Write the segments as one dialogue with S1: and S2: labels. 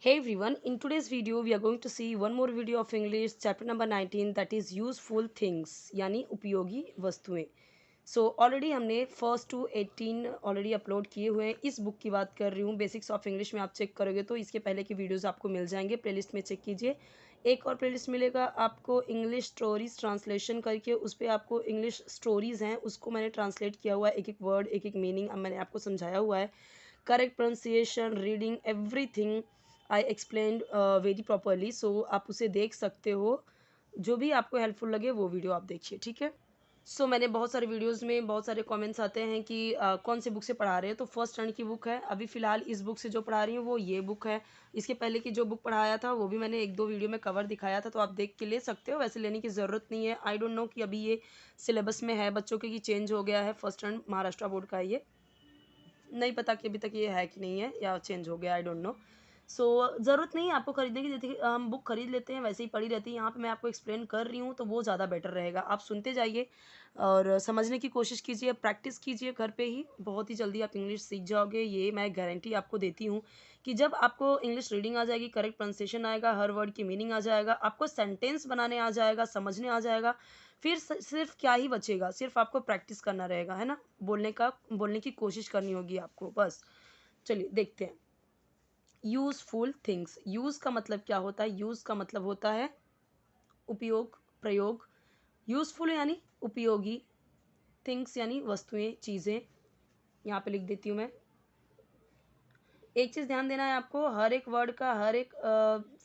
S1: Hey everyone, in today's video we are going to see one more video of English chapter number 19 that is useful things यानी उपयोगी वस्तुएं। Already हमने first to 18 already upload किए हुए हैं। इस book की बात कर रही हूँ, बेसिक्स ऑफ इंग्लिश में आप चेक करोगे तो इसके पहले की वीडियोस आपको मिल जाएंगे, प्लेलिस्ट में चेक कीजिए। एक और प्लेलिस्ट मिलेगा आपको इंग्लिश स्टोरीज ट्रांसलेशन करके, उस पर आपको इंग्लिश स्टोरीज हैं उसको मैंने ट्रांसलेट किया हुआ है, एक एक वर्ड एक एक मीनिंग अब मैंने आपको समझाया हुआ है। Correct pronunciation, reading, everything I explain very properly. आप उसे देख सकते हो, जो भी आपको हेल्पफुल लगे वो वीडियो आप देखिए, ठीक है। मैंने बहुत सारे वीडियोस में बहुत सारे कमेंट्स आते हैं कि कौन से बुक से पढ़ा रहे हैं, तो फर्स्ट टर्न की बुक है अभी फ़िलहाल। इस बुक से जो पढ़ा रही हूँ वो ये बुक है। इसके पहले की जो बुक पढ़ाया था वो भी मैंने एक दो वीडियो में कवर दिखाया था, तो आप देख के ले सकते हो, वैसे लेने की ज़रूरत नहीं है। आई डोंट नो कि अभी ये सिलेबस में है बच्चों के कि चेंज हो गया है। फर्स्ट टर्न महाराष्ट्र बोर्ड का है ये, नहीं पता कि अभी तक ये है कि नहीं है या चेंज हो गया, आई डोंट नो। ज़रूरत नहीं है आपको खरीदने की, जैसे हम बुक खरीद लेते हैं वैसे ही पड़ी रहती है। यहाँ पे मैं आपको एक्सप्लेन कर रही हूँ तो वो ज़्यादा बेटर रहेगा। आप सुनते जाइए और समझने की कोशिश कीजिए, प्रैक्टिस कीजिए घर पे ही, बहुत ही जल्दी आप इंग्लिश सीख जाओगे। ये मैं गारंटी आपको देती हूँ कि जब आपको इंग्लिश रीडिंग आ जाएगी, करेक्ट प्रोनाउंसिएशन आएगा, हर वर्ड की मीनिंग आ जाएगा, आपको सेंटेंस बनाने आ जाएगा, समझने आ जाएगा, फिर सिर्फ क्या ही बचेगा, सिर्फ आपको प्रैक्टिस करना रहेगा, है ना। बोलने की कोशिश करनी होगी आपको बस। चलिए देखते हैं। यूज़फुल थिंग्स, यूज़ का मतलब क्या होता है? यूज़ का मतलब होता है उपयोग, प्रयोग। यूज़फुल यानी उपयोगी, थिंग्स यानी वस्तुएं, चीज़ें। यहाँ पे लिख देती हूँ मैं। एक चीज़ ध्यान देना है आपको, हर एक वर्ड का, हर एक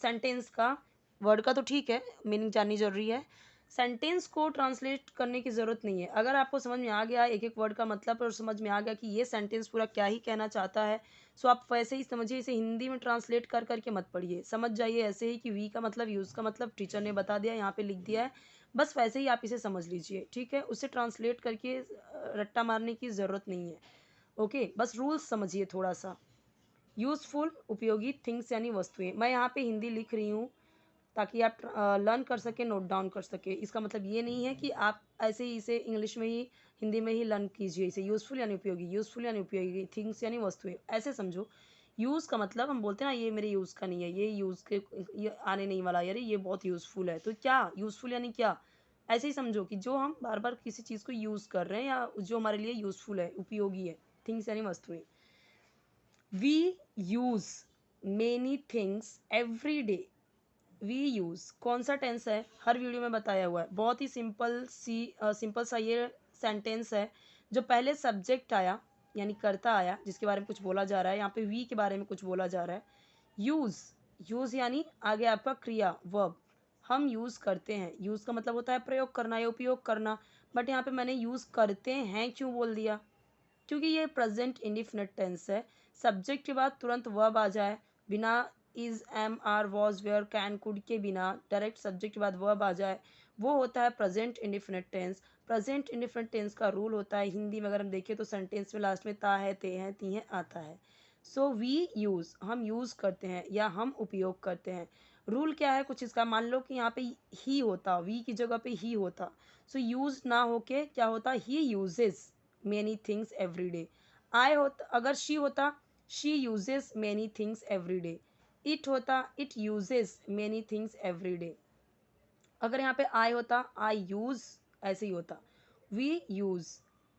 S1: सेंटेंस का, वर्ड का तो ठीक है, मीनिंग जाननी ज़रूरी है। सेंटेंस को ट्रांसलेट करने की ज़रूरत नहीं है। अगर आपको समझ में आ गया एक एक वर्ड का मतलब और समझ में आ गया कि ये सेंटेंस पूरा क्या ही कहना चाहता है, आप वैसे ही समझिए, इसे हिंदी में ट्रांसलेट कर करके मत पढ़िए, समझ जाइए ऐसे ही कि वी का मतलब, यूज़ का मतलब टीचर ने बता दिया, यहाँ पे लिख दिया है, बस वैसे ही आप इसे समझ लीजिए, ठीक है। उसे ट्रांसलेट करके रट्टा मारने की ज़रूरत नहीं है। ओके, बस रूल्स समझिए थोड़ा सा। यूज़फुल उपयोगी, थिंग्स यानी वस्तुएं। मैं यहाँ पे हिंदी लिख रही हूँ ताकि आप लर्न कर सकें, नोट डाउन कर सकें। इसका मतलब ये नहीं है कि आप ऐसे ही इसे इंग्लिश में ही, हिंदी में ही लर्न कीजिए इसे। यूज़फुल यानी उपयोगी, यूज़फुल यानी उपयोगी, थिंग्स यानी वस्तुएं, ऐसे समझो। यूज़ का मतलब हम बोलते हैं ना, ये मेरे यूज़ का नहीं है, ये यूज़ के ये आने नहीं वाला, यार ये बहुत यूज़फुल है, तो क्या यूज़फुल यानी क्या, ऐसे ही समझो कि जो हम बार बार किसी चीज़ को यूज़ कर रहे हैं या जो हमारे लिए यूज़फुल है, उपयोगी है। थिंग्स यानी वस्तुएं। We use many things every day. We use कौन सा टेंस है, हर वीडियो में बताया हुआ है। बहुत ही सिंपल सा ये सेंटेंस है। जो पहले सब्जेक्ट आया यानी कर्ता आया, जिसके बारे में कुछ बोला जा रहा है, यहाँ पे वी के बारे में कुछ बोला जा रहा है। यूज़, यूज़ यानी आगे आपका क्रिया, वर्ब। हम यूज़ करते हैं, यूज़ का मतलब होता है प्रयोग करना या उपयोग करना, बट यहाँ पे मैंने यूज़ करते हैं क्यों बोल दिया, क्योंकि ये प्रेजेंट इंडिफिनिट टेंस है। सब्जेक्ट के बाद तुरंत वर्ब आ जाए, बिना is, am, are, was, were, can, could के बिना डायरेक्ट सब्जेक्ट के बाद वर्ब आ जाए, वो होता है present indefinite tense. Present indefinite tense का रूल होता है, हिंदी में अगर हम देखें तो सेंटेंस में लास्ट में ता है, ते हैं, ती हैं आता है। वी यूज़, हम यूज़ करते हैं या हम उपयोग करते हैं। रूल क्या है कुछ इसका, मान लो कि यहाँ पे ही होता, वी की जगह पे ही होता, यूज़ ना होके क्या होता, ही uses many things every day। I होता, अगर she होता, she uses many things every day। it होता, it uses many things every day। अगर यहाँ पे I होता, I use, ऐसे ही होता। we use,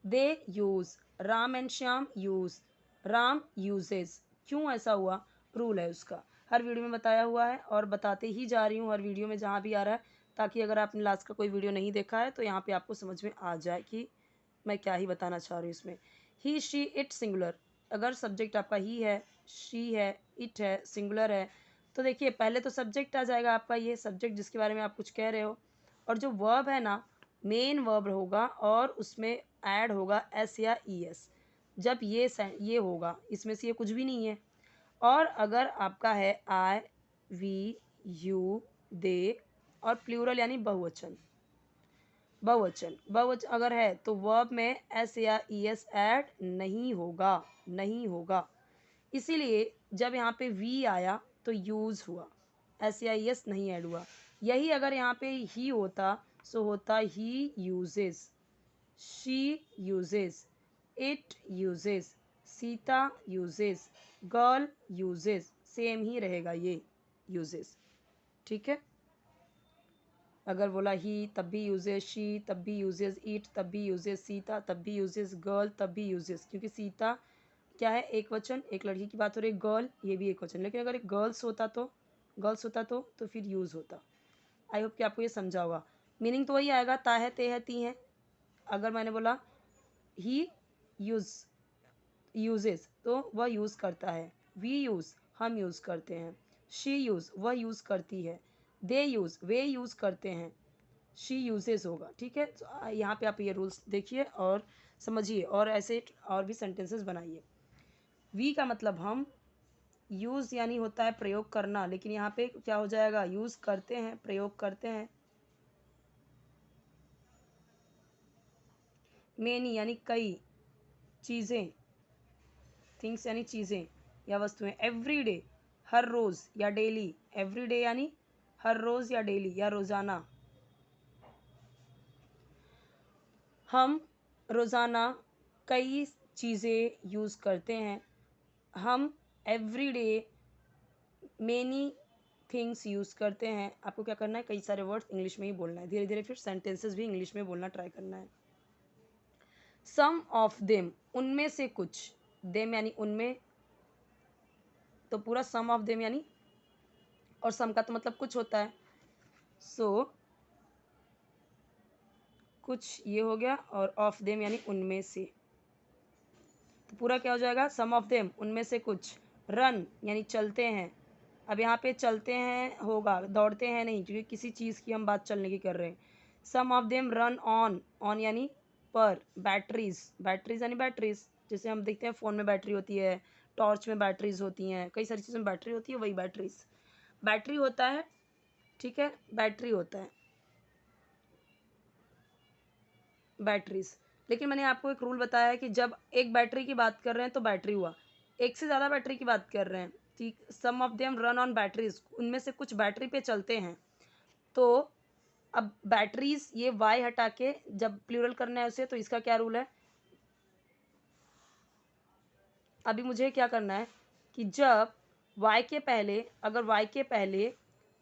S1: they use, Ram and Shyam use, Ram uses। क्यों ऐसा हुआ, रूल है उसका, हर वीडियो में बताया हुआ है और बताते ही जा रही हूँ हर वीडियो में जहाँ भी आ रहा है, ताकि अगर आपने लास्ट का कोई वीडियो नहीं देखा है तो यहाँ पे आपको समझ में आ जाए कि मैं क्या ही बताना चाह रही हूँ इसमें। ही, शी, इट सिंगुलर, अगर सब्जेक्ट आपका ही है, शी है, इट है, सिंगुलर है, तो देखिए पहले तो सब्जेक्ट आ जाएगा आपका, ये सब्जेक्ट जिसके बारे में आप कुछ कह रहे हो, और जो वर्ब है ना, मेन वर्ब होगा और उसमें ऐड होगा एस या ई एस। जब ये होगा, इसमें से ये कुछ भी नहीं है। और अगर आपका है आई, वी, यू, दे और प्लूरल यानी बहुवचन, बहुवचन अगर है तो वर्ब में एस या ई एस ऐड नहीं होगा, नहीं होगा। इसीलिए जब यहाँ पे वी आया तो यूज़ हुआ, एस या ई एस नहीं ऐड हुआ। यही अगर यहाँ पे ही होता होता ही uses, she uses, it uses, Sita uses, girl uses, same ही रहेगा ये यूजेस, ठीक है। अगर बोला ही तब भी यूजेस शी, तब भी यूजेस इट, तब भी यूजेस सीता, तब भी यूजेस गर्ल, तब भी यूजेस, क्योंकि सीता क्या है एक वचन, एक लड़की की बात हो रही है, गर्ल ये भी एक वचन, लेकिन अगर एक गर्ल्स होता तो फिर यूज़ होता। आई होप कि आपको ये समझा होगा। मीनिंग तो वही आएगा, ता है, ते है, ती है। अगर मैंने बोला ही यूजेस तो वह यूज़ करता है, वी यूज़ हम यूज़ करते हैं, शी यूज़ वह यूज़ करती है, दे यूज़ वे यूज़ करते हैं, शी यूजेस होगा, ठीक है। तो यहाँ पे आप ये रूल्स देखिए और समझिए और ऐसे और भी सेंटेंसेस बनाइए। वी का मतलब हम, यूज़ यानी होता है प्रयोग करना, लेकिन यहाँ पे क्या हो जाएगा, यूज़ करते हैं, प्रयोग करते हैं। मेनी यानी कई, चीज़ें, थिंग्स यानी चीज़ें या वस्तुएं। एवरी डे हर रोज़ या डेली, एवरी डे यानी हर रोज़ या डेली या रोज़ाना। हम रोज़ाना कई चीज़ें यूज़ करते हैं, हम every day many things use करते हैं। आपको क्या करना है, कई सारे वर्ड्स इंग्लिश में ही बोलना है, धीरे धीरे फिर सेंटेंसेस भी इंग्लिश में बोलना ट्राई करना है। सम ऑफ देम उनमें से कुछ, देम यानी उनमें, तो पूरा सम ऑफ देम यानी, और सम का तो मतलब कुछ होता है, सो कुछ ये हो गया, और ऑफ देम यानी उनमें से, तो पूरा क्या हो जाएगा, सम ऑफ देम उनमें से कुछ, रन यानी चलते हैं। अब यहाँ पे चलते हैं होगा, दौड़ते हैं नहीं, क्योंकि किसी चीज़ की हम बात चलने की कर रहे हैं। Some of them run on, on यानी पर, बैटरीज, बैटरीज यानी बैटरीज, जैसे हम देखते हैं फ़ोन में बैटरी होती है, टॉर्च में बैटरीज होती हैं, कई सारी चीज़ों में बैटरी होती है, वही बैटरीज, बैटरी होता है, ठीक है, बैटरी होता है, बैटरीज। लेकिन मैंने आपको एक रूल बताया है कि जब एक बैटरी की बात कर रहे हैं तो बैटरी हुआ, एक से ज़्यादा बैटरी की बात कर रहे हैं, ठीक, some of them run on batteries, उनमें से कुछ बैटरी पे चलते हैं, तो अब बैटरीज ये वाई हटा के जब प्लूरल करना है उसे, तो इसका क्या रूल है, अभी मुझे क्या करना है कि जब वाई के पहले, अगर वाई के पहले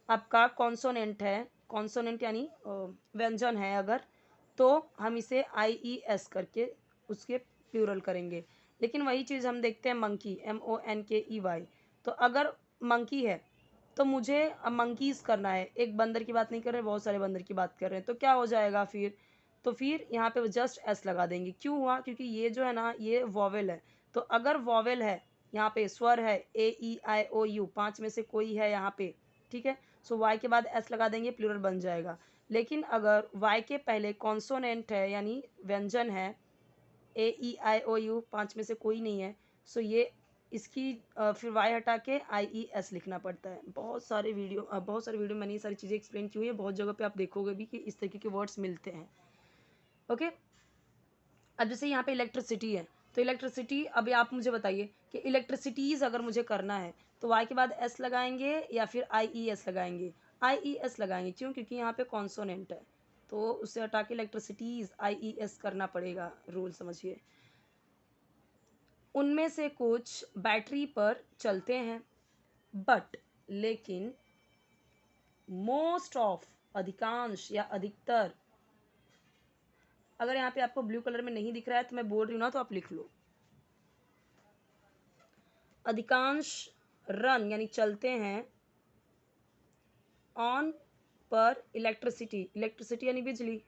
S1: आपका कॉन्सोनेंट है, कॉन्सोनेंट यानी व्यंजन है अगर, तो हम इसे आई ई एस करके उसके प्लूरल करेंगे। लेकिन वही चीज़ हम देखते हैं मंकी, एम ओ एन के ई वाई, तो अगर मंकी है तो मुझे अब मंकीज़ करना है, एक बंदर की बात नहीं कर रहे, बहुत सारे बंदर की बात कर रहे हैं, तो क्या हो जाएगा फिर, तो फिर यहाँ पे जस्ट एस लगा देंगे। क्यों हुआ, क्योंकि ये जो है ना ये वॉवेल है, तो अगर वॉवेल है यहाँ पे, स्वर है ए ई आई ओ यू, पांच में से कोई है यहाँ पे, ठीक है, सो वाई के बाद एस लगा देंगे, प्लूरल बन जाएगा। लेकिन अगर वाई के पहले कॉन्सोनेंट है यानी व्यंजन है, ए ई आई ओ यू, पांच में से कोई नहीं है, सो ये इसकी फिर वाई हटा के आई ई एस लिखना पड़ता है। बहुत सारे वीडियो मैंने ये सारी चीज़ें एक्सप्लेन की हुई है, बहुत जगह पे आप देखोगे भी कि इस तरीके के वर्ड्स मिलते हैं, ओके। अब जैसे यहाँ पे इलेक्ट्रिसिटी है, तो इलेक्ट्रिसिटी, अभी आप मुझे बताइए कि इलेक्ट्रिसिटीज़ अगर मुझे करना है तो वाई के बाद एस लगाएंगे या फिर आई ई एस लगाएंगे, आई ई एस लगाएंगे, क्यों, क्योंकि यहाँ पे कॉन्सोनेंट है, तो उससे हटा के इलेक्ट्रिसिटीज़ आई ई एस करना पड़ेगा, रूल समझिए। उनमें से कुछ बैटरी पर चलते हैं, बट लेकिन, मोस्ट ऑफ अधिकांश या अधिकतर, अगर यहाँ पे आपको ब्लू कलर में नहीं दिख रहा है तो मैं बोल रही हूँ ना, तो आप लिख लो, अधिकांश रन यानी चलते हैं, ऑन पर इलेक्ट्रिसिटी, इलेक्ट्रिसिटी यानी बिजली,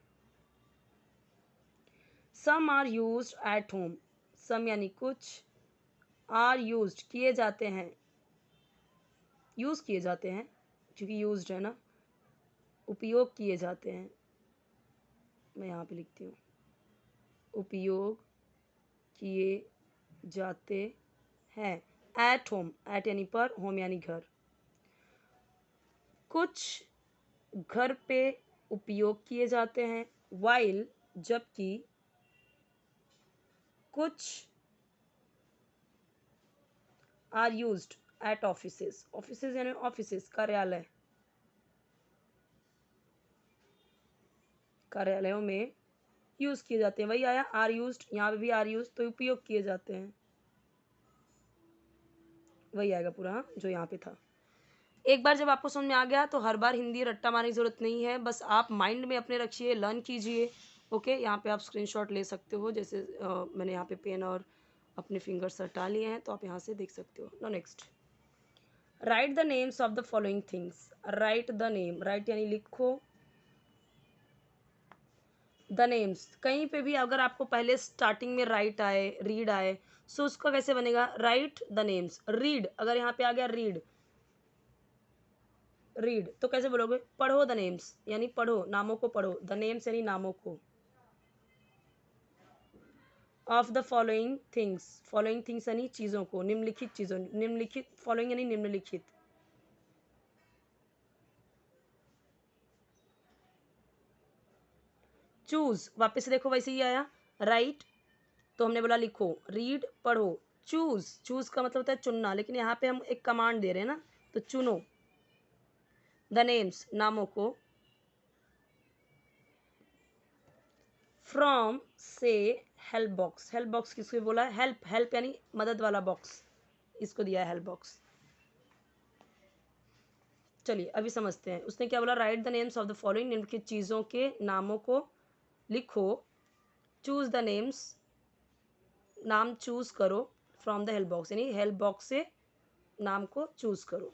S1: some are used at home, some यानी कुछ, आर यूज्ड किए जाते हैं, यूज़ किए जाते हैं, क्योंकि यूज्ड है ना, उपयोग किए जाते हैं, मैं यहाँ पे लिखती हूँ, उपयोग किए जाते हैं, एट होम, एट यानी पर, होम यानी घर, कुछ घर पे उपयोग किए जाते हैं, वाइल जबकि, कुछ are used at offices, offices यानी ऑफिसेस, कार्यालय, कार्यालयों में यूज़ किए जाते हैं, वही आया आर यूज्ड, यहाँ पे भी आर यूज्ड, तो उपयोग किए जाते हैं, वही आएगा पूरा, हाँ, जो यहाँ पे था। एक बार जब आपको समझ में आ गया तो हर बार हिंदी रट्टा मारने की ज़रूरत नहीं है, बस आप माइंड में अपने रखिए, लर्न कीजिए। ओके, यहाँ पे आप स्क्रीनशॉट ले सकते हो, जैसे मैंने यहाँ पे पेन और अपने फिंगर्स हटा लिए हैं, तो आप यहाँ से देख सकते हो। No next, write the names of the following things. Write the name, write यानी लिखो, द नेम्स, कहीं पे भी अगर आपको पहले स्टार्टिंग में राइट आए, रीड आए, सो उसका कैसे बनेगा, राइट द नेम्स। रीड, अगर यहाँ पे आ गया रीड, रीड तो कैसे बोलोगे, पढ़ो द नेम्स, यानी पढ़ो, नामों को पढ़ो, द नेम्स यानी नामों को, of the following things, following things यानी चीज़ों को, निम्नलिखित चीज़ों, निम्नलिखित, फॉलोइंग यानी निम्नलिखित। चूज, वापस से देखो वैसे ही आया, राइट तो हमने बोला लिखो, रीड पढ़ो, चूज, चूज का मतलब होता है चुनना, लेकिन यहाँ पे हम एक कमांड दे रहे हैं ना, तो चुनो, द नेम्स नामों को, फ्रॉम से हेल्प बॉक्स, हेल्प बॉक्स किसको बोला है, हेल्प, हेल्प यानी मदद वाला बॉक्स, इसको दिया है हेल्प बॉक्स। चलिए अभी समझते हैं, उसने क्या बोला, write the names of the following, निम्नलिखित चीज़ों के नामों को लिखो, चूज द नेम्स नाम चूज करो, फ्रॉम द हेल्प बॉक्स यानी हेल्प बॉक्स से नाम को चूज करो।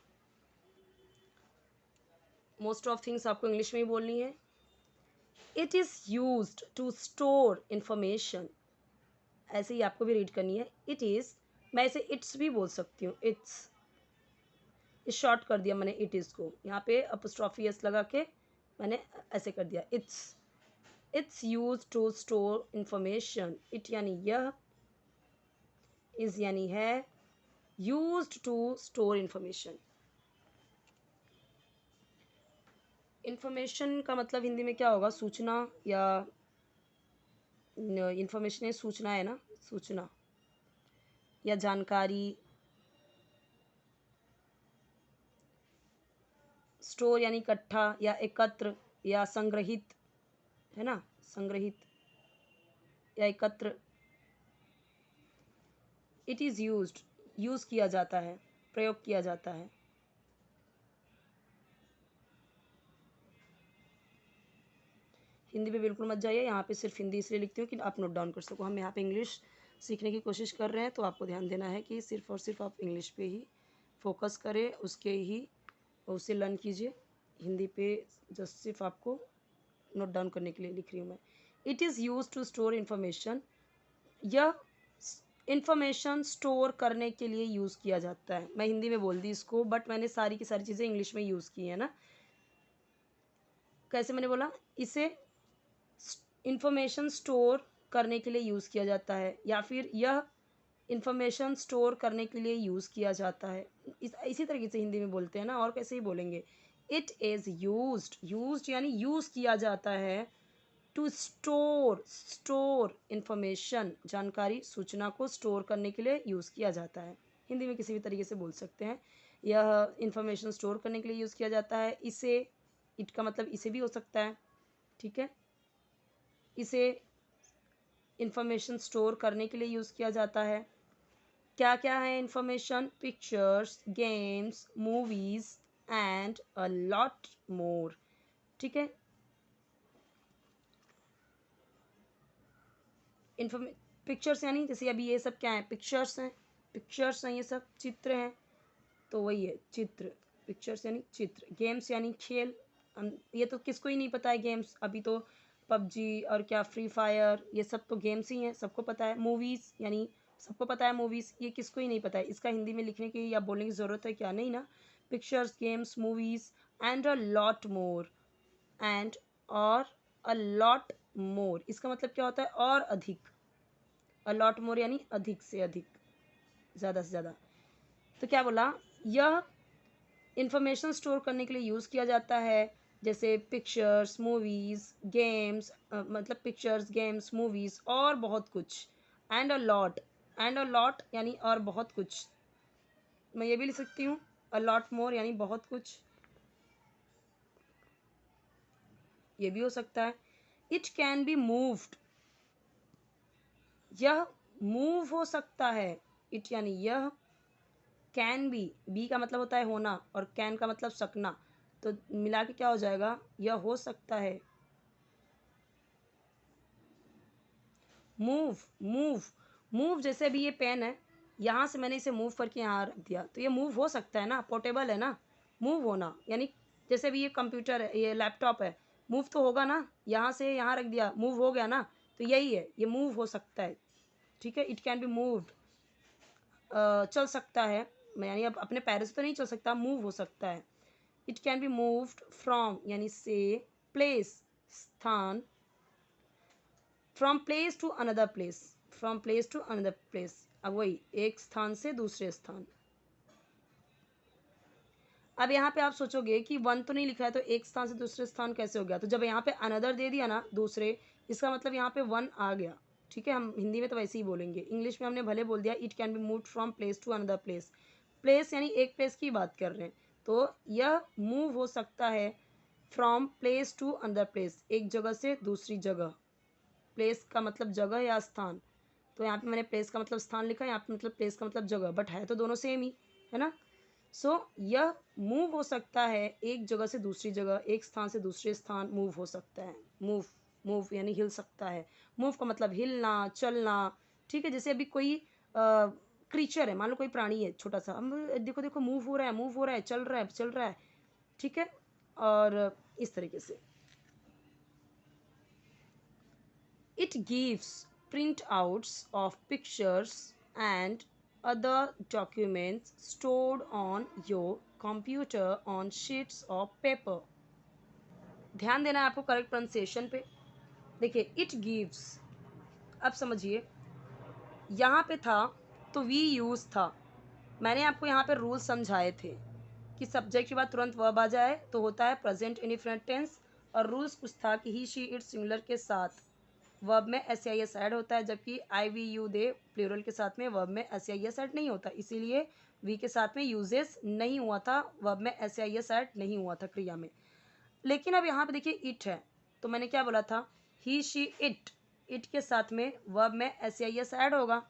S1: मोस्ट ऑफ थिंग्स आपको इंग्लिश में ही बोलनी है। It is use to store information, ऐसे ही आपको भी रीड करनी है। इट इज़, मैं इसे इट्स भी बोल सकती हूँ, इट्स, इस शॉर्ट कर दिया मैंने इट इज़ को, यहाँ पे अपस्ट्रॉफी एस लगा के मैंने ऐसे कर दिया, it's use to store information, it यानी यह, इज़ यानी है, use to store information. Information का मतलब हिंदी में क्या होगा, सूचना, या इंफॉर्मेशन सूचना है ना, सूचना या जानकारी। स्टोर यानी इकट्ठा या एकत्र या संग्रहित, है ना, संग्रहित या एकत्र। इट इज़ यूज्ड, यूज़ किया जाता है, प्रयोग किया जाता है। हिंदी पे बिल्कुल मत जाइए, यहाँ पे सिर्फ हिंदी इसलिए लिखती हूँ कि आप नोट डाउन कर सको। हम यहाँ पे इंग्लिश सीखने की कोशिश कर रहे हैं, तो आपको ध्यान देना है कि सिर्फ और सिर्फ आप इंग्लिश पे ही फोकस करें, उसके ही उसे लर्न कीजिए। हिंदी पे जस्ट सिर्फ आपको नोट डाउन करने के लिए लिख रही हूँ मैं। It is use to store information, यह इंफॉर्मेशन स्टोर करने के लिए यूज़ किया जाता है। मैं हिंदी में बोल दी इसको, बट मैंने सारी की सारी चीज़ें इंग्लिश में यूज़ की है ना। कैसे मैंने बोला, इसे इंफॉर्मेशन स्टोर करने के लिए यूज़ किया जाता है, या फिर यह इंफॉर्मेशन स्टोर करने के लिए यूज़ किया जाता है, इसी तरीके से हिंदी में बोलते हैं ना, और कैसे ही बोलेंगे। इट इज़ यूज्ड, यूज्ड यानी यूज़ किया जाता है, टू स्टोर, स्टोर इंफॉर्मेशन, जानकारी, सूचना को स्टोर करने के लिए यूज़ किया जाता है। हिंदी में किसी भी तरीके से बोल सकते हैं। यह इंफॉर्मेशन स्टोर करने के लिए यूज़ किया जाता है, इसे, इट का मतलब इसे भी हो सकता है, ठीक है, इसे इंफॉर्मेशन स्टोर करने के लिए यूज़ किया जाता है। क्या क्या है information, pictures, games, movies and a lot more, ठीक है। इन्फॉर्मे पिक्चर्स यानी जैसे अभी ये सब क्या है, पिक्चर्स हैं, पिक्चर्स हैं, ये सब चित्र हैं, तो वही है चित्र, पिक्चर्स यानी चित्र। गेम्स यानी खेल, ये तो किसको ही नहीं पता है गेम्स, अभी तो पबजी और क्या फ्री फायर, ये सब तो गेम्स ही हैं, सबको पता है। मूवीज़ यानी सबको पता है मूवीज़, ये किसको ही नहीं पता है, इसका हिंदी में लिखने की या बोलने की ज़रूरत है क्या, नहीं ना। Pictures, games, movies and a lot more, and और अ लॉट मोर, इसका मतलब क्या होता है, और अधिक। अ लॉट मोर यानी अधिक से अधिक, ज़्यादा से ज़्यादा। तो क्या बोला, यह इंफॉर्मेशन स्टोर करने के लिए यूज़ किया जाता है, जैसे पिक्चर्स, मूवीज़, गेम्स, मतलब पिक्चर्स, गेम्स, मूवीज़ और बहुत कुछ। And a lot, and a lot यानी और बहुत कुछ, मैं ये भी लिख सकती हूँ, अ लॉट मोर यानी बहुत कुछ, ये भी हो सकता है। इट कैन बी मूव्ड, यह मूव हो सकता है, इट यानी यह कैन बी का मतलब होता है होना और कैन का मतलब सकना, तो मिला के क्या हो जाएगा, यह हो सकता है। मूव मूव मूव, जैसे अभी ये पेन है, यहाँ से मैंने इसे मूव करके यहाँ रख दिया, तो ये मूव हो सकता है ना, पोर्टेबल है ना। मूव होना यानी जैसे अभी ये कंप्यूटर है, ये लैपटॉप है, मूव तो होगा ना, यहाँ से यहाँ रख दिया, मूव हो गया ना, तो यही है, ये मूव हो सकता है। ठीक है, इट कैन बी मूव्ड, चल सकता है, यानी अब अपने पैरों से तो नहीं चल सकता, मूव हो सकता है। It can be moved from यानी से, प्लेस स्थान, from place to another place, from place to another place, अब वही एक स्थान से दूसरे स्थान। अब यहाँ पे आप सोचोगे कि वन तो नहीं लिखा है, तो एक स्थान से दूसरे स्थान कैसे हो गया, तो जब यहाँ पे अनदर दे दिया ना, दूसरे, इसका मतलब यहाँ पे वन आ गया। ठीक है, हम हिंदी में तो वैसे ही बोलेंगे, इंग्लिश में हमने भले बोल दिया it can be move from place to another place, place यानी एक प्लेस की बात कर रहे हैं, तो यह मूव हो सकता है from place to another place, एक जगह से दूसरी जगह। प्लेस का मतलब जगह या स्थान, तो यहाँ पे मैंने प्लेस का मतलब स्थान लिखा, यहाँ पे मतलब प्लेस का मतलब जगह, बट है तो दोनों सेम ही है ना। सो यह मूव हो सकता है एक जगह से दूसरी जगह, एक स्थान से दूसरे स्थान मूव हो सकता है। मूव मूव यानी हिल सकता है, मूव का मतलब हिलना चलना। ठीक है, जैसे अभी कोई क्रीचर है, मान लो कोई प्राणी है छोटा सा, हम देखो देखो मूव हो रहा है, मूव हो रहा है, चल रहा है चल रहा है। ठीक है, और इस तरीके से it gives printouts of pictures and other documents stored on your computer on sheets of paper। ध्यान देना है आपको करेक्ट प्रोनाउंसिएशन पे। देखिए इट गिव्स, अब समझिए, यहाँ पे था तो वी यूज था, मैंने आपको यहाँ पे रूल समझाए थे कि सब्जेक्ट के बाद तुरंत वर्ब आ जाए तो होता है प्रेजेंट इंडिफिनिट टेंस, और रूल्स कुछ था कि ही शी इट सिंगुलर के साथ वर्ब में एस आई एस ऐड होता है, जबकि आई वी यू दे प्लूरल के साथ में वर्ब में एस आई एस ऐड नहीं होता, इसीलिए वी के साथ में यूजेस नहीं हुआ था, वर्ब में एस आई एस ऐड नहीं हुआ था क्रिया में। लेकिन अब यहाँ पे देखिए इट है, तो मैंने क्या बोला था, ही शी इट, इट के साथ में वर्ब में एस आई एस ऐड होगा,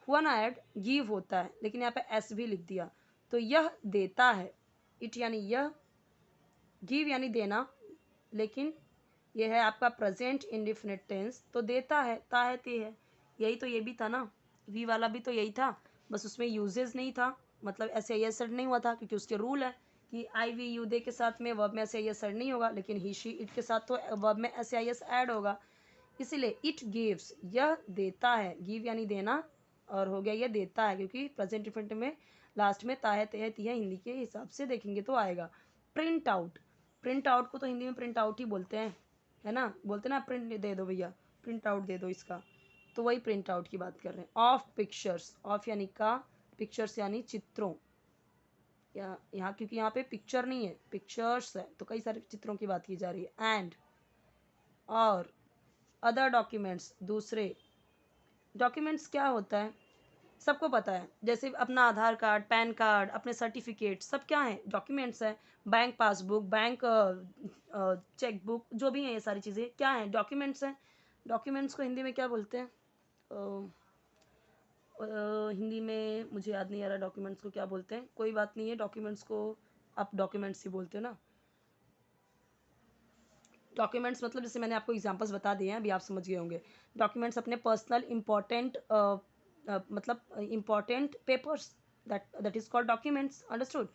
S1: हुआ ना ऐड, गिव होता है, लेकिन यहाँ पे एस भी लिख दिया, तो यह देता है, इट यानी यह, गिव यानी देना, लेकिन यह है आपका प्रेजेंट इंडिफिनिट टेंस, तो देता है, ता है ते है, यही तो, ये भी था ना, वी वाला भी तो यही था, बस उसमें यूजेस नहीं था, मतलब ऐसे आई एस नहीं हुआ था, क्योंकि उसके रूल है कि आई वी यू दे के साथ में वर्ब में ऐसे आई एस नहीं होगा, लेकिन ही शी इट के साथ तो वर्ब में ऐसे आई एस ऐड होगा, इसीलिए इट गिव्स, यह देता है, गिव यानी देना, और हो गया यह देता है, क्योंकि प्रेजेंट इंडिफिनिट में लास्ट में ता है ते है ती है, हिंदी के हिसाब से देखेंगे तो आएगा। प्रिंट आउट, प्रिंट आउट को तो हिंदी में प्रिंट आउट ही बोलते हैं, है ना, बोलते ना प्रिंट दे दो भैया, प्रिंट आउट दे दो इसका, तो वही प्रिंट आउट की बात कर रहे हैं। ऑफ पिक्चर्स, ऑफ यानी का, पिक्चर्स यानी चित्रों, या यहाँ क्योंकि यहाँ पे पिक्चर नहीं है, पिक्चर्स है, तो कई सारे चित्रों की बात की जा रही है। एंड, और अदर डॉक्यूमेंट्स, दूसरे डॉक्यूमेंट्स क्या होता है सबको पता है, जैसे अपना आधार कार्ड, पैन कार्ड, अपने सर्टिफिकेट, सब क्या है, डॉक्यूमेंट्स है। Bank passbook, bank cheque book, जो भी है ये सारी चीज़ें क्या है, डॉक्यूमेंट्स हैं। डॉक्यूमेंट्स को हिंदी में क्या बोलते हैं, हिंदी में मुझे याद नहीं आ रहा डॉक्यूमेंट्स को क्या बोलते हैं, कोई बात नहीं है, डॉक्यूमेंट्स को आप डॉक्यूमेंट्स ही बोलते हो ना। डॉक्यूमेंट्स मतलब जैसे मैंने आपको एग्जांपल्स बता दिए हैं, अभी आप समझ गए होंगे। डॉक्यूमेंट्स अपने पर्सनल इंपॉर्टेंट मतलब important papers, that is called documents, understood.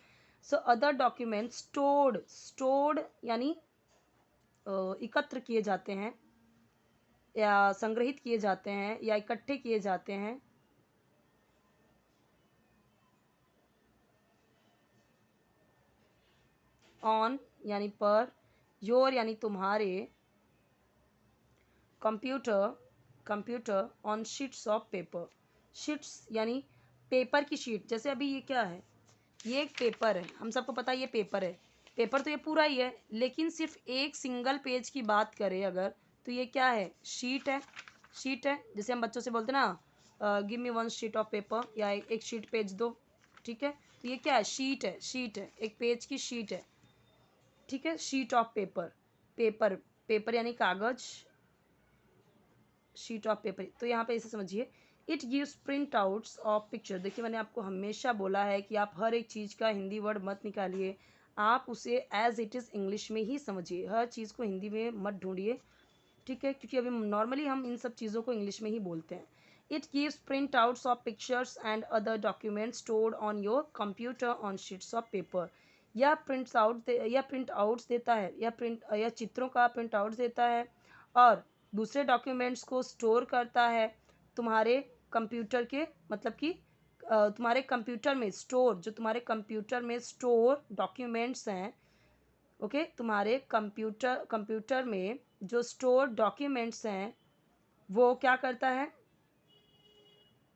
S1: So other documents stored, stored यानी एकत्र किए जाते हैं, या संग्रहित किए जाते हैं, या इकट्ठे किए जाते हैं। ऑन यानी पर, योर यानी तुम्हारे, computer, computer on sheets of paper, sheets यानी पेपर की शीट, जैसे अभी ये क्या है, ये एक पेपर है, हम सबको पता है ये पेपर है, पेपर तो ये पूरा ही है, लेकिन सिर्फ एक सिंगल पेज की बात करें अगर, तो ये क्या है, शीट है, शीट है, जैसे हम बच्चों से बोलते हैं ना, give me one sheet of paper, या एक शीट पेज दो। ठीक है, तो ये क्या है, शीट है, शीट है, एक पेज की शीट है। ठीक है, sheet of paper, paper, paper यानी कागज, शीट ऑफ पेपर, तो यहाँ पे इसे समझिए it gives print outs of picture. देखिए मैंने आपको हमेशा बोला है कि आप हर एक चीज़ का हिंदी वर्ड मत निकालिए, आप उसे एज इट इज़ इंग्लिश में ही समझिए, हर चीज़ को हिंदी में मत ढूंढिए, ठीक है, क्योंकि अभी नॉर्मली हम इन सब चीज़ों को इंग्लिश में ही बोलते हैं। It gives print outs of pictures and other documents stored on your computer on sheets of paper. यह प्रिंट आउट्स देता है, या चित्रों का प्रिंट आउट्स देता है और दूसरे डॉक्यूमेंट्स को स्टोर करता है तुम्हारे कंप्यूटर के, मतलब कि तुम्हारे कंप्यूटर में स्टोर, जो तुम्हारे कंप्यूटर में स्टोर डॉक्यूमेंट्स हैं, ओके, तुम्हारे कंप्यूटर में जो स्टोर डॉक्यूमेंट्स हैं वो क्या करता है,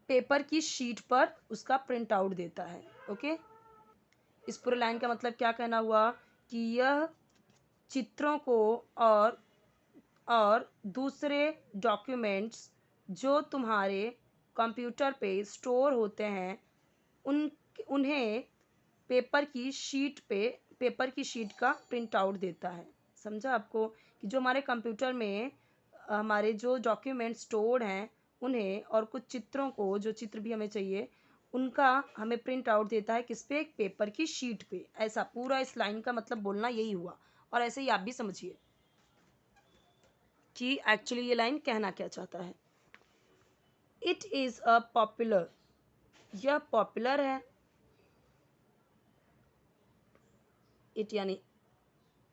S1: पेपर की शीट पर उसका प्रिंट आउट देता है। ओके, इस पूरे लाइन का मतलब क्या कहना हुआ कि यह चित्रों को और दूसरे डॉक्यूमेंट्स जो तुम्हारे कंप्यूटर पे स्टोर होते हैं उन उन्हें पेपर की शीट का प्रिंट आउट देता है। समझा आपको कि जो हमारे कंप्यूटर में हमारे जो डॉक्यूमेंट स्टोर्ड हैं उन्हें और कुछ चित्रों को, जो चित्र भी हमें चाहिए, उनका हमें प्रिंट आउट देता है किस पे, एक पेपर की शीट पे। ऐसा पूरा इस लाइन का मतलब बोलना यही हुआ, और ऐसे ही आप भी समझिए कि एक्चुअली ये लाइन कहना क्या चाहता है। इट इज़ अ पॉपुलर, यह पॉपुलर है, इट यानी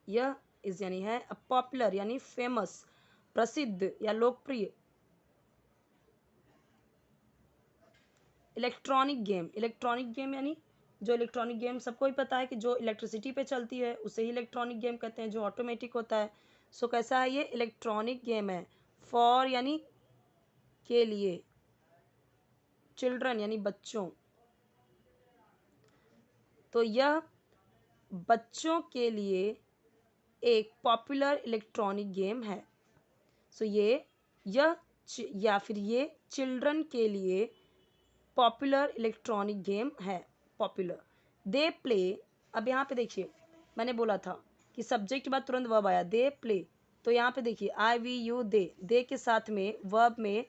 S1: यह, इज यानी है, अ पॉपुलर यानी फेमस, प्रसिद्ध या लोकप्रिय, इलेक्ट्रॉनिक गेम यानी जो इलेक्ट्रॉनिक गेम सबको ही पता है कि जो इलेक्ट्रिसिटी पे चलती है उसे ही इलेक्ट्रॉनिक गेम कहते हैं, जो ऑटोमेटिक होता है। सो कैसा है, ये इलेक्ट्रॉनिक गेम है। फॉर यानी के लिए, चिल्ड्रन यानी बच्चों, तो यह बच्चों के लिए एक पॉपुलर इलेक्ट्रॉनिक गेम है। सो यह या फिर ये चिल्ड्रन के लिए पॉपुलर इलेक्ट्रॉनिक गेम है। पॉपुलर, दे प्ले, अब यहाँ पे देखिए मैंने बोला था कि सब्जेक्ट के बाद तुरंत वर्ब आया, दे प्ले, तो यहाँ पे देखिए आई वी यू दे के साथ में वर्ब में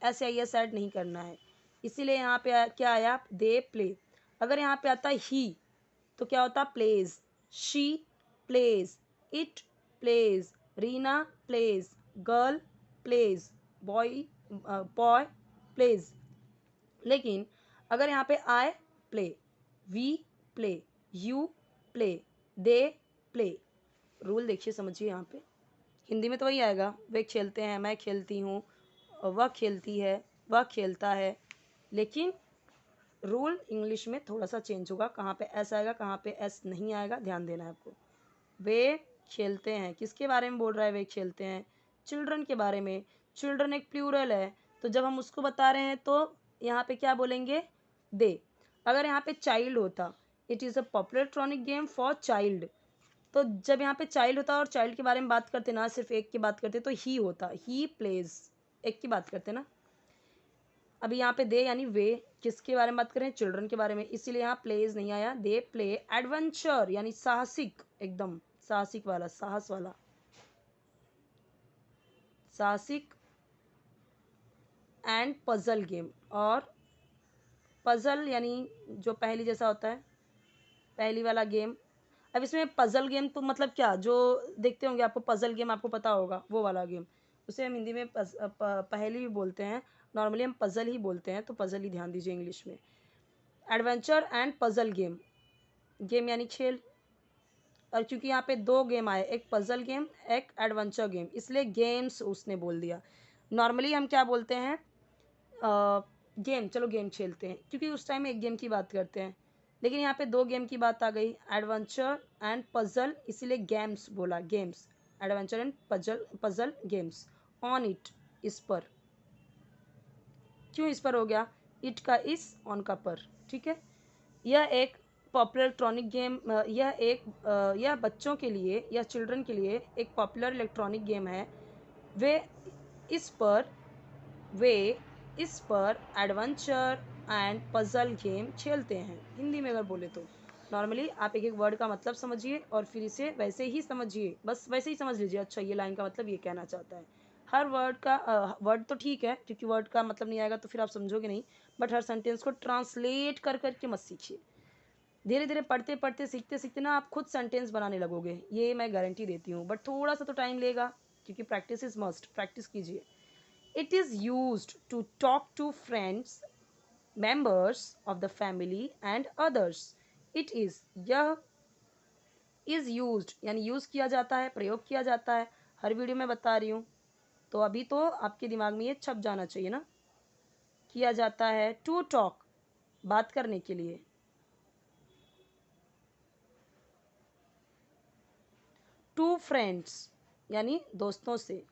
S1: एस या एस ऐड नहीं करना है, इसीलिए यहाँ पे क्या आया, दे प्ले। अगर यहाँ पे आता ही तो क्या होता, plays, she plays, it plays, Reena plays, girl plays, boy plays. लेकिन अगर यहाँ पे I play, we play, you play, they play, rule देखिए समझिए यहाँ पे, हिंदी में तो वही आएगा, वे खेलते हैं, मैं खेलती हूँ, वह खेलती है, वह खेलता है, लेकिन रूल इंग्लिश में थोड़ा सा चेंज होगा, कहाँ पे एस आएगा, कहाँ पे एस नहीं आएगा, ध्यान देना है आपको। वे खेलते हैं, किसके बारे में बोल रहा है, वे खेलते हैं, चिल्ड्रन के बारे में। चिल्ड्रन एक प्लूरल है, तो जब हम उसको बता रहे हैं तो यहाँ पे क्या बोलेंगे, दे। अगर यहाँ पे चाइल्ड होता, it is a popular electronic game for child, तो जब यहाँ पे चाइल्ड होता और चाइल्ड के बारे में बात करते ना, सिर्फ एक की बात करते तो ही होता, ही प्लेज, एक की बात करते ना। अभी यहाँ पे दे यानी वे, किसके बारे में बात करें, चिल्ड्रन के बारे में, इसीलिए यहाँ प्लेज नहीं आया, दे प्ले एडवेंचर यानी साहसिक, एकदम साहसिक वाला, साहस वाला, साहसिक एंड पजल गेम, और पजल यानी जो पहेली जैसा होता है, पहेली वाला गेम। अब इसमें पजल गेम तो मतलब क्या, जो देखते होंगे आपको पजल गेम आपको पता होगा, वो वाला गेम, उसे हम हिंदी में पहेली भी बोलते हैं, नॉर्मली हम पजल ही बोलते हैं, तो पजल ही ध्यान दीजिए इंग्लिश में। Adventure and puzzle game, game यानी खेल, और क्योंकि यहाँ पे दो गेम आए, एक पजल गेम एक एडवेंचर गेम, इसलिए गेम्स उसने बोल दिया। नॉर्मली हम क्या बोलते हैं, गेम, चलो गेम खेलते हैं, क्योंकि उस टाइम एक गेम की बात करते हैं, लेकिन यहाँ पे दो गेम की बात आ गई, एडवेंचर एंड पजल, इसीलिए गेम्स बोला, games, adventure and puzzle games. On it, इस पर, क्यों इस पर हो गया, इट का इस, ऑन का पर, ठीक है। यह एक पॉपुलर इलेक्ट्रॉनिक गेम, यह बच्चों के लिए या चिल्ड्रन के लिए एक पॉपुलर इलेक्ट्रॉनिक गेम है। वे इस पर वे इस पर एडवेंचर एंड पजल गेम खेलते हैं। हिंदी में अगर बोले तो नॉर्मली आप एक एक वर्ड का मतलब समझिए और फिर इसे वैसे ही समझिए, बस वैसे ही समझ लीजिए, अच्छा ये लाइन का मतलब ये कहना चाहता है। हर वर्ड का वर्ड तो ठीक है क्योंकि वर्ड का मतलब नहीं आएगा तो फिर आप समझोगे नहीं, बट हर सेंटेंस को ट्रांसलेट कर करके मत सीखिए। धीरे धीरे पढ़ते पढ़ते सीखते सीखते ना आप खुद सेंटेंस बनाने लगोगे, ये मैं गारंटी देती हूँ, बट थोड़ा सा तो टाइम लेगा क्योंकि प्रैक्टिस इज मस्ट, प्रैक्टिस कीजिए। It is used to talk to friends, members of the family and others. It is, यह, इज़ यूज्ड यानी यूज़ किया जाता है, प्रयोग किया जाता है, हर वीडियो में बता रही हूँ, तो अभी तो आपके दिमाग में ये छप जाना चाहिए ना। किया जाता है टू टॉक, बात करने के लिए, टू फ्रेंड्स यानी दोस्तों से,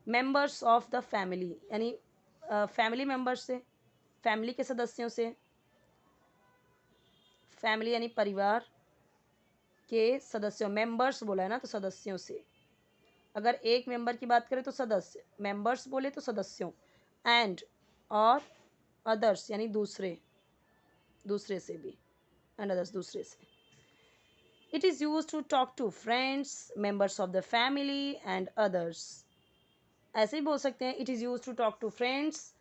S1: मेंबर्स ऑफ द फैमिली यानी फैमिली मेंबर्स से, फैमिली के सदस्यों से, फैमिली यानी परिवार के सदस्यों, मेंबर्स बोला है ना तो सदस्यों से, अगर एक मेंबर की बात करें तो सदस्य, मेंबर्स बोले तो सदस्यों, एंड, और, अदर्स यानी दूसरे, दूसरे से भी, एंड अदर्स दूसरे से। It is use to talk to friends, members of the family and others. ऐसे ही बोल सकते हैं, it is use to talk to friends,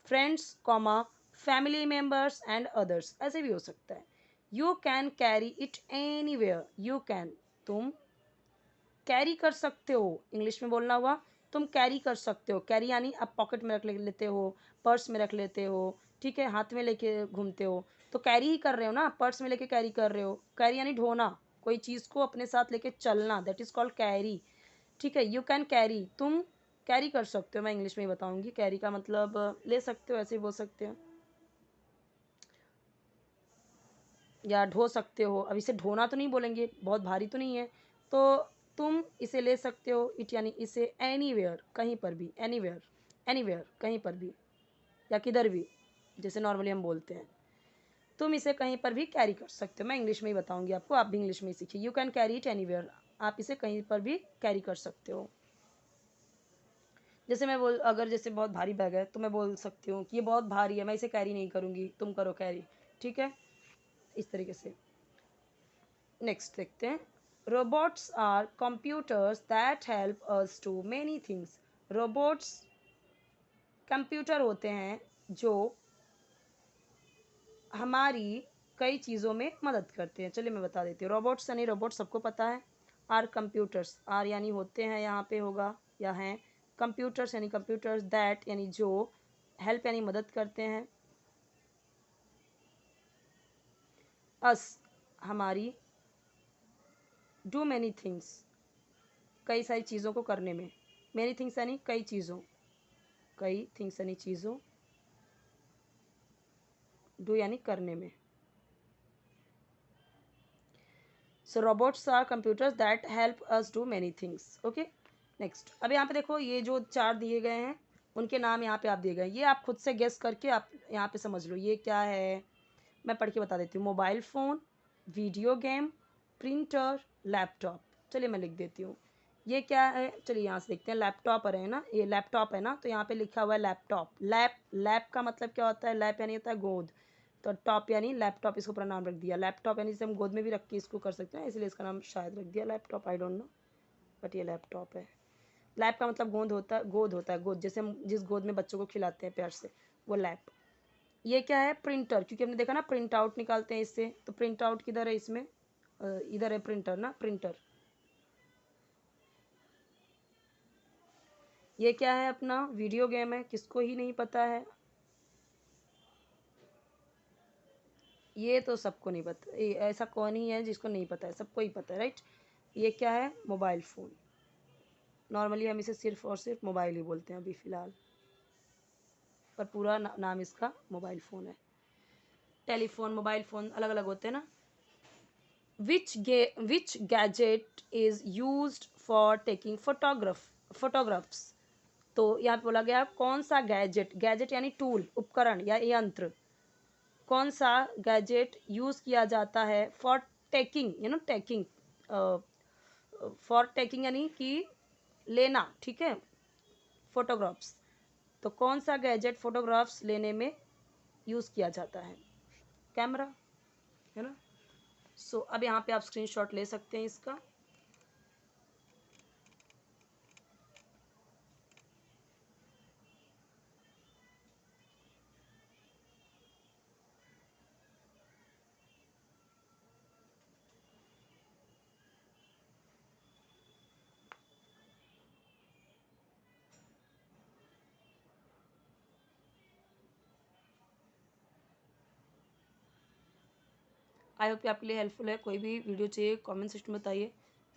S1: friends comma family members and others, ऐसे भी हो सकता है। You can carry it anywhere, you can, तुम कैरी कर सकते हो, इंग्लिश में बोलना हुआ, तुम कैरी कर सकते हो। कैरी यानी आप पॉकेट में रख लेते हो, पर्स में रख लेते हो, ठीक है, हाथ में लेके घूमते हो, तो कैरी ही कर रहे हो ना, पर्स में लेके कैरी कर रहे हो। कैरी यानी ढोना, कोई चीज़ को अपने साथ लेके चलना, दैट इज़ कॉल्ड कैरी, ठीक है। यू कैन कैरी, तुम कैरी कर सकते हो, मैं इंग्लिश में ही बताऊंगी। कैरी का मतलब ले सकते हो, ऐसे ही बोल सकते हो, या ढो सकते हो। अब इसे ढोना तो नहीं बोलेंगे, बहुत भारी तो नहीं है, तो तुम इसे ले सकते हो, इट यानी इसे एनीवेयर, कहीं पर भी, एनीवेयर, एनीवेयर कहीं पर भी, या किधर भी, जैसे नॉर्मली हम बोलते हैं, तुम इसे कहीं पर भी कैरी कर सकते हो। मैं इंग्लिश में ही बताऊंगी आपको, आप भी इंग्लिश में ही सीखिए। You can carry it anywhere, आप इसे कहीं पर भी कैरी कर सकते हो। जैसे मैं बोल, अगर जैसे बहुत भारी बैग है तो मैं बोल सकती हूँ कि ये बहुत भारी है, मैं इसे कैरी नहीं करूँगी, तुम करो कैरी, ठीक है, इस तरीके से। नेक्स्ट देखते हैं, robots are computers that help us to many things. Robots computer होते हैं जो हमारी कई चीज़ों में मदद करते हैं। चलिए मैं बता देती हूँ, रोबोट्स यानी रोबोट सबको पता है, आर कंप्यूटर्स, आर यानी होते हैं, यहाँ पे होगा या हैं, कंप्यूटर्स यानी कंप्यूटर्स, दैट यानी जो, हेल्प यानी मदद करते हैं, अस हमारी, डू मैनी थिंग्स कई सारी चीज़ों को करने में, मैनी थिंग्स यानी कई चीज़ों, कई थिंग्स यानी चीज़ों, डू यानी करने में। So robots are computers that help us do many things. Okay, next, अब यहाँ पे देखो, ये जो चार दिए गए हैं उनके नाम यहाँ पे आप दिए गए, ये आप खुद से गेस करके आप यहाँ पे समझ लो ये क्या है। मैं पढ़ के बता देती हूँ, mobile phone, video game, printer, laptop. चलिए मैं लिख देती हूँ, ये क्या है, चलिए यहाँ से देखते हैं। लैपटॉप है ना, ये लैपटॉप है ना, तो यहाँ पे लिखा हुआ है लैपटॉप। लैप, लैप का मतलब क्या होता है, लैप यानी होता है गोद, तो टॉप यानी लैपटॉप, इसको पूरा नाम रख दिया लैपटॉप, यानी जैसे हम गोद में भी रख के इसको कर सकते हैं, इसलिए इसका नाम शायद रख दिया laptop, I don't know, but ये लैपटॉप है। लैप का मतलब गोद होता है, गोद होता है, गोद, जैसे हम जिस गोद में बच्चों को खिलाते हैं प्यार से, वो लैप। ये क्या है, प्रिंटर, क्योंकि हमने देखा ना प्रिंट आउट निकालते हैं इससे, तो प्रिंट आउट किधर है इसमें, इधर है प्रिंटर ना, प्रिंटर। ये क्या है, अपना वीडियो गेम है, किसको ही नहीं पता है, ये तो सबको नहीं पता, ऐसा कौन ही है जिसको नहीं पता है, सबको ही पता है, राइट। ये क्या है, मोबाइल फ़ोन, नॉर्मली हम इसे सिर्फ और सिर्फ मोबाइल ही बोलते हैं अभी फ़िलहाल, पर पूरा नाम इसका मोबाइल फ़ोन है। टेलीफोन, मोबाइल फ़ोन अलग अलग होते हैं ना। Which gadget is used for taking photographs. तो यहाँ पे बोला गया कौन सा गैजेट, गैजेट यानी टूल, उपकरण या यंत्र, कौन सा गैजेट यूज़ किया जाता है for taking, taking, for taking यानी कि लेना, ठीक है, फोटोग्राफ्स। तो कौन सा गैजेट फोटोग्राफ्स लेने में यूज़ किया जाता है, कैमरा, है ना। सो अब यहाँ पे आप स्क्रीनशॉट ले सकते हैं इसका। आई होप कि आपके लिए हेल्पफुल है। कोई भी वीडियो चाहिए कमेंट सेक्शन में बताइए।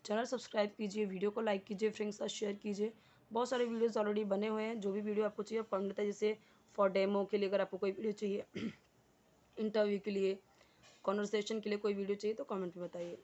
S1: चैनल सब्सक्राइब कीजिए, वीडियो को लाइक कीजिए, फ्रेंड्स के साथ शेयर कीजिए। बहुत सारे वीडियोज़ ऑलरेडी बने हुए हैं। जो भी वीडियो आपको चाहिए आप कमेंट बताइए। जैसे फॉर डेमो के लिए अगर आपको कोई वीडियो चाहिए, इंटरव्यू के लिए, कॉन्वर्सेशन के लिए कोई वीडियो चाहिए तो कमेंट में बताइए।